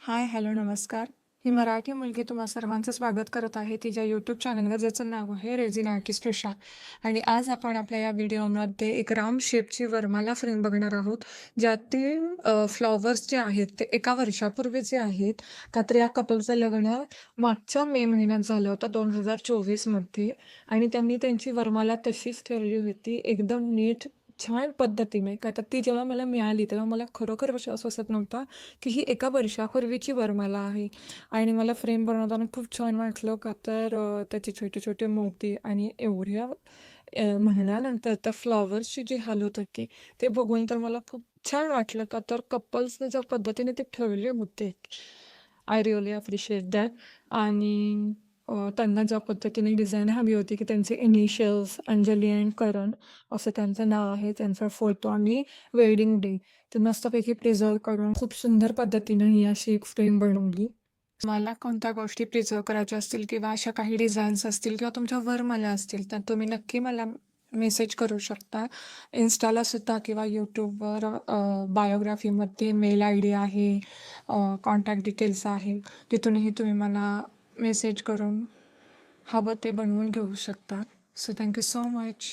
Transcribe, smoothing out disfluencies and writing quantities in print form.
हाय, hello, नमस्कार. ही मराठी मुलगी तुम्हा सर्वांचं स्वागत करत आहे तिच्या यूट्यूब चॅनलवर, ज्याचं नाव आहे रेझिन आर्टिस्ट ऋषा. आणि आज आपण आपल्या या व्हिडिओमध्ये एक राऊंड शेपची वरमाला फ्रेम बघणार आहोत, ज्यातील फ्लॉवर्स जे आहेत ते एका वर्षापूर्वी जे आहेत, का तर या कपलचं लग्न मागच्या मे महिन्यात झालं होतं 2024मध्ये. आणि त्यांनी त्यांची वरमाला तशीच ठेवली होती, एकदम नीट छान पद्धतीने. का तर ती जेव्हा मला मिळाली तेव्हा मला खरोखर विश्वास बसत नव्हता की ही एका वर्षापूर्वीची वरमाला आहे. आणि मला फ्रेम बनवताना खूप छान वाटलं, का तर त्याचे छोटे छोटे मोती आणि एवढ्या महिन्यानंतर त्या फ्लॉवर्सची जी हालत होती ते बघून तर मला खूप छान वाटलं. का तर कपल्सने ज्या पद्धतीने ते ठेवले होते, आय रिअली अप्रिशिएट दॅट. आणि त्यांना ज्या पद्धतीने डिझाईन हवी होती की त्यांचे इनिशियल्स अंजली अँड करण असं त्यांचं नाव आहे, त्यांचा फोटो आणि वेडिंग डे ते मस्तपैकी प्रिझर्व करून खूप सुंदर पद्धतीने ही अशी एक फ्रेम बनवली. मला कोणत्या गोष्टी प्रिझर्व करायच्या असतील किंवा अशा काही डिझाईन्स असतील किंवा तुमच्या वरमाला असतील तर तुम्ही नक्की मला मेसेज करू शकता. इन्स्टाला सुद्धा किंवा यूट्यूबवर बायोग्राफीमध्ये मेल आय डी आहे, कॉन्टॅक्ट डिटेल्स आहे. तिथूनही तुम्ही मला मेसेज करून हवं ते बनवून घेऊ शकता. So thank you so much.